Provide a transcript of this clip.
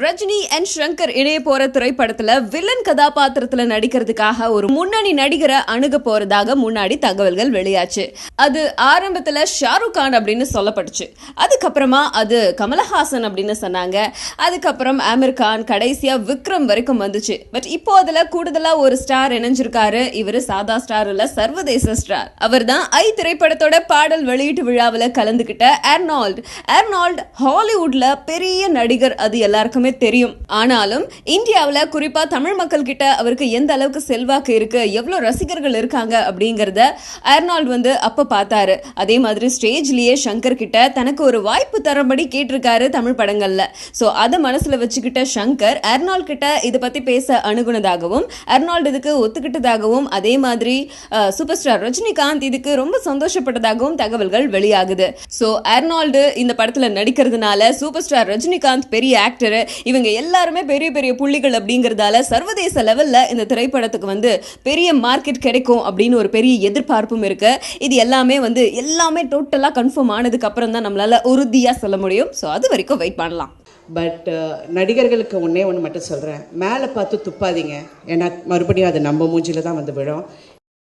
Rajini and Shankar இணைய போற திரைப்படத்துல வில்லன் கதாபாத்திரத்துல நடிக்கிறதுக்காக ஒரு முன்னணி நடிகரை அணுக போறதாக முன்னாடி தகவல்கள் வெளியாச்சு. அது ஆரம்பத்துல ஷாருக் கான் அப்படின்னு சொல்லப்பட்டுச்சு. அதுக்கப்புறமா அது கமலஹாசன் அப்படின்னு சொன்னாங்க. அதுக்கப்புறம் ஆமிர் கான், கடைசியா விக்ரம் வரைக்கும் வந்துச்சு. பட் இப்போ அதுல கூடுதலா ஒரு ஸ்டார் இணைஞ்சிருக்காரு. இவரு சாதா ஸ்டார் இல்ல, சர்வதேச ஸ்டார். அவர் தான் ஐ திரைப்படத்தோட பாடல் வெளியீட்டு விழாவில் கலந்துகிட்ட ஆர்னால்ட் ஹாலிவுட்ல பெரிய நடிகர், அது எல்லாருக்குமே தெரியும். ஆனாலும் இந்தியாவில் குறிப்பா தமிழ் மக்கள் கிட்ட அவருக்கு எந்த அளவுக்கு செல்வாக்கு இருக்கு, எவ்வளவு ரசிகர்கள் இருக்காங்க அப்படிங்கறத ஆர்னால்ட் அப்ப பார்த்தாரு. அதே மாதிரி ஸ்டேஜ்லயே ஷங்கர் கிட்ட தனக்கு ஒரு வாய்ப்பு தரபடி கேட்டிருக்காரு தமிழ் படங்கள்ல. சோ அதை மனசுல வச்சுக்கிட்ட ஷங்கர் ஆர்னால்ட் கிட்ட இதை பத்தி பேச அணுகுனதாகவும் ஆர்னால்ட் இதுக்கு ஒத்துக்கிட்டதாகவும் அதே மாதிரி சூப்பர் ஸ்டார் ரஜினிகாந்த் இதுக்கு ரொம்ப சந்தோஷப்பட்டதாகவும் தகவல்கள் வெளியாகுது. சோ ஆர்னால்டு இந்த படத்துல நடிக்கிறதுனால சூப்பர் ஸ்டார் ரஜினிகாந்த் பெரிய ஆக்டர், இவங்க எல்லாருமே பெரிய பெரிய புள்ளிகள் அப்படிங்கறதால சர்வதேச லெவல்ல இந்த திரைப்படத்துக்கு பெரிய மார்க்கெட் கிடைக்கும் அப்படின்னு ஒரு பெரிய எதிர்பார்ப்பும் இருக்கு. இது எல்லாமே டோட்டலா கன்ஃபார்ம் ஆனதுக்கு அப்புறம் தான் நம்மளால உறுதியா சொல்ல முடியும். ஸோ அது வரைக்கும் வெயிட் பண்ணலாம். பட் நடிகர்களுக்கு ஒன்று மட்டும் சொல்கிறேன், மேலே பார்த்து துப்பாதீங்க. ஏன்னா மறுபடியும் அது நம்ம மூஞ்சில தான் விழும்.